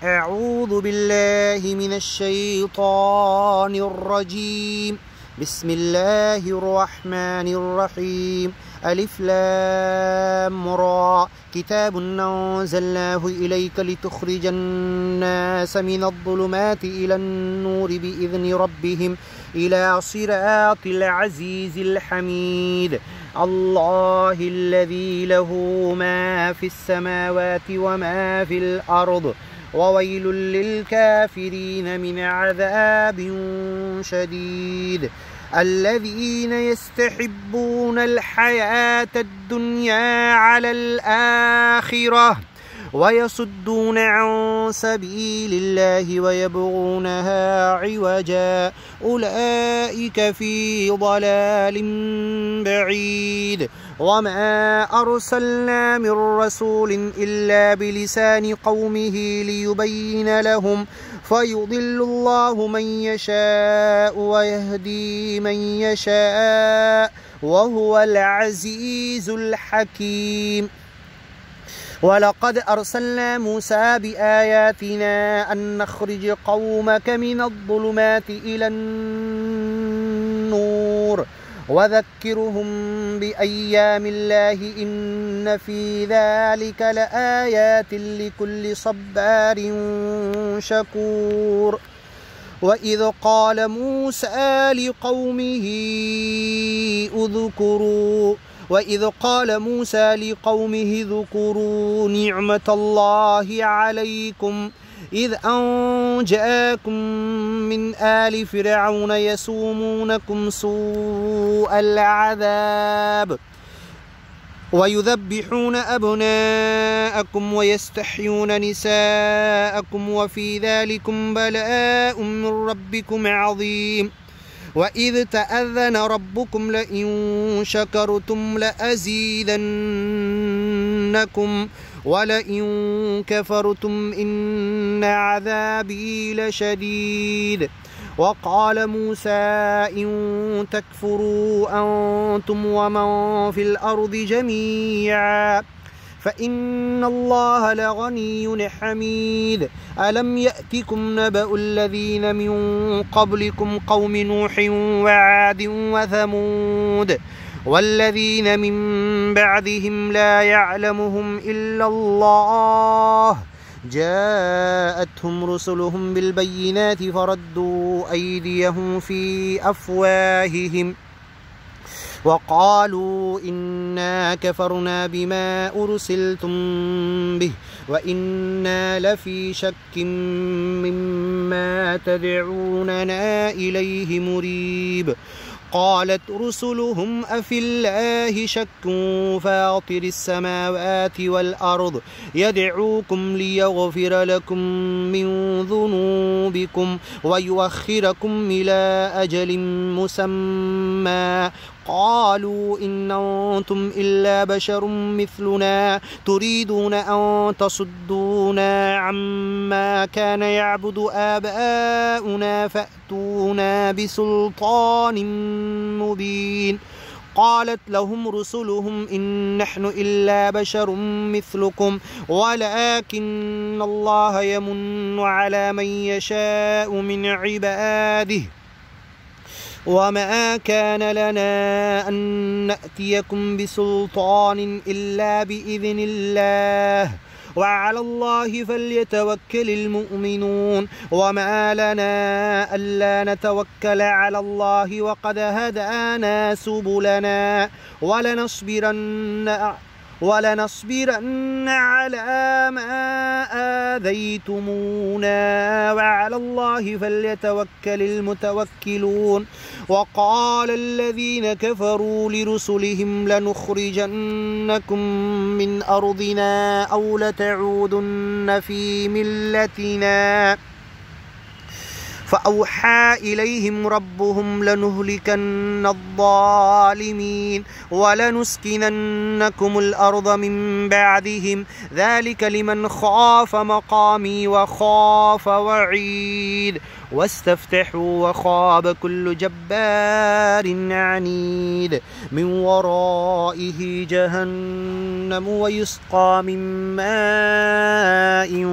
أعوذ بالله من الشيطان الرجيم. بسم الله الرحمن الرحيم. ألف لام را. كتاب أنزلناه إليك لتخرج الناس من الظلمات إلى النور بإذن ربهم إلى صراط العزيز الحميد. الله الذي له ما في السماوات وما في الأرض وويل للكافرين من عذاب شديد. الذين يستحبون الحياة الدنيا على الآخرة ويصدون عن سبيل الله ويبغونها عوجا أولئك في ضلال بعيد. وما أرسلنا من رسول إلا بلسان قومه ليبين لهم فيضل الله من يشاء ويهدي من يشاء وهو العزيز الحكيم. ولقد أرسلنا موسى بآياتنا أن نخرج قومك من الظلمات إلى النور وذكرهم بأيام الله إن في ذلك لآيات لكل صبار شكور. وإذ قال موسى لقومه اذكروا نعمة الله عليكم إذ أنجاكم من آل فرعون يسومونكم سوء العذاب ويذبحون أبناءكم ويستحيون نساءكم وفي ذلكم بلاء من ربكم عظيم. وإذ تأذن ربكم لئن شكرتم لأزيدنكم ولئن كفرتم إن عذابي لشديد. وقال موسى إن تكفروا أنتم ومن في الأرض جميعا فإن الله لغني حميد. ألم يأتكم نبأ الذين من قبلكم قوم نوح وعاد وثمود والذين من بعدهم لا يعلمهم إلا الله جاءتهم رسلهم بالبينات فردوا أيديهم في أفواههم وقالوا إنا كفرنا بما أرسلتم به وإنا لفي شك مما تدعوننا إليه مريب. قالت رسلهم أفي الله شك فاطر السماوات والأرض يدعوكم ليغفر لكم من ذنوبكم ويؤخركم إلى أجل مسمى قالوا إن أنتم إلا بشر مثلنا تريدون أن تصدونا عما كان يعبد آباؤنا فأتونا بسلطان مبين. قالت لهم رسلهم إن نحن إلا بشر مثلكم ولكن الله يمن على من يشاء من عباده وما كان لنا أن نأتيكم بسلطان إلا بإذن الله وعلى الله فليتوكل المؤمنون. وما لنا ألا نتوكل على الله وقد هدانا سبلنا ولنصبرن على ما آذيتمونا وعلى الله فليتوكل المتوكلون. وقال الذين كفروا لرسلهم لنخرجنكم من أرضنا أو لتعودن في ملتنا فأوحى إليهم ربهم لنهلكن الظالمين ولنسكننكم الأرض من بعدهم ذلك لمن خاف مقامي وخاف وعيد واستفتحوا وخاب كل جبار عنيد من ورائه جهنم ويسقى من ماء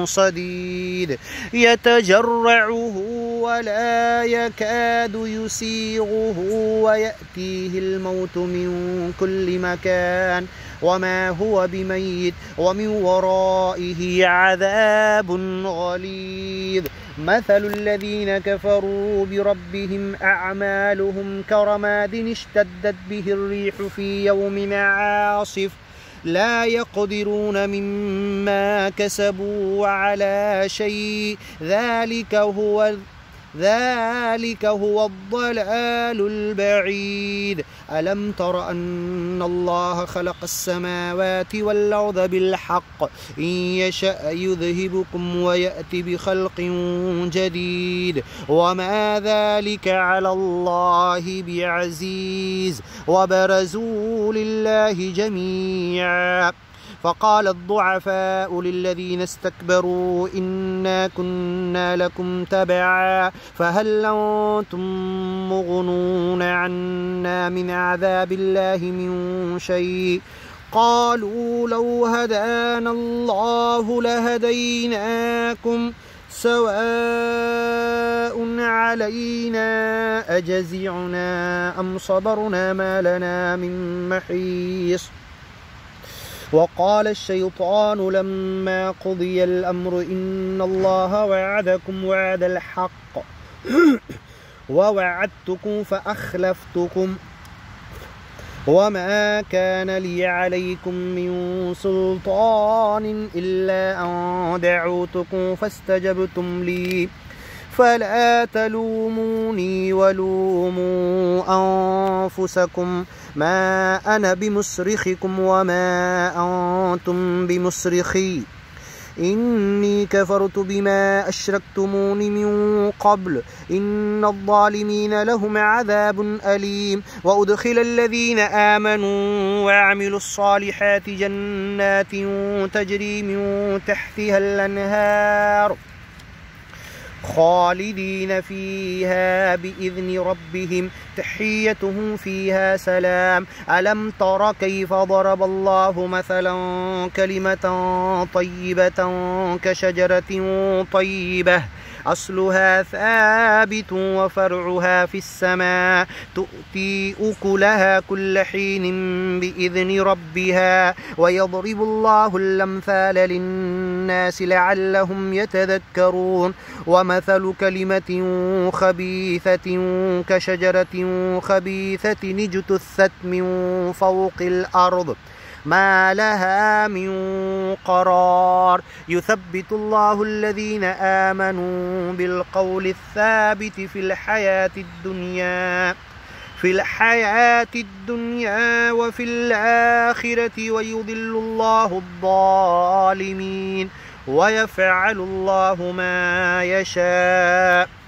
صديد يتجرعه ولا يكاد يسيغه ويأتيه الموت من كل مكان وما هو بميت ومن ورائه عذاب غليظ مثل الذين كفروا بربهم أعمالهم كرماد اشتدت به الريح في يوم عاصف لا يقدرون مما كسبوا على شيء ذلك هو الضلال البعيد ألم تر أن الله خلق السماوات والأرض بالحق إن يشأ يذهبكم ويأتي بخلق جديد وما ذلك على الله بعزيز وبرزوا لله جميعا فقال الضعفاء للذين استكبروا إنا كنا لكم تبعا فهل أنتم مغنون عنا من عذاب الله من شيء قالوا لو هدانا الله لهديناكم سواء علينا أجزعنا أم صبرنا ما لنا من محيص وقال الشيطان لما قضي الأمر إن الله وعدكم وعد الحق ووعدتكم فأخلفتكم وما كان لي عليكم من سلطان إلا أن دعوتكم فاستجبتم لي فلا تلوموني ولوموا أنفسكم ما أنا بمصرخكم وما أنتم بمصرخي إني كفرت بما أشركتمون من قبل إن الظالمين لهم عذاب أليم وأدخل الذين آمنوا وعملوا الصالحات جنات تجري من تحتها الأنهار خالدين فيها بإذن ربهم تحيتهم فيها سلام ألم تر كيف ضرب الله مثلا كلمة طيبة كشجرة طيبة أصلها ثابت وفرعها في السماء تؤتي أكلها كل حين بإذن ربها ويضرب الله الأمثال للناس لعلهم يتذكرون ومثل كلمة خبيثة كشجرة خبيثة اجتثت من فوق الأرض ما لها من قرار يثبت الله الذين آمنوا بالقول الثابت في الحياة الدنيا وفي الآخرة ويضل الله الظالمين ويفعل الله ما يشاء.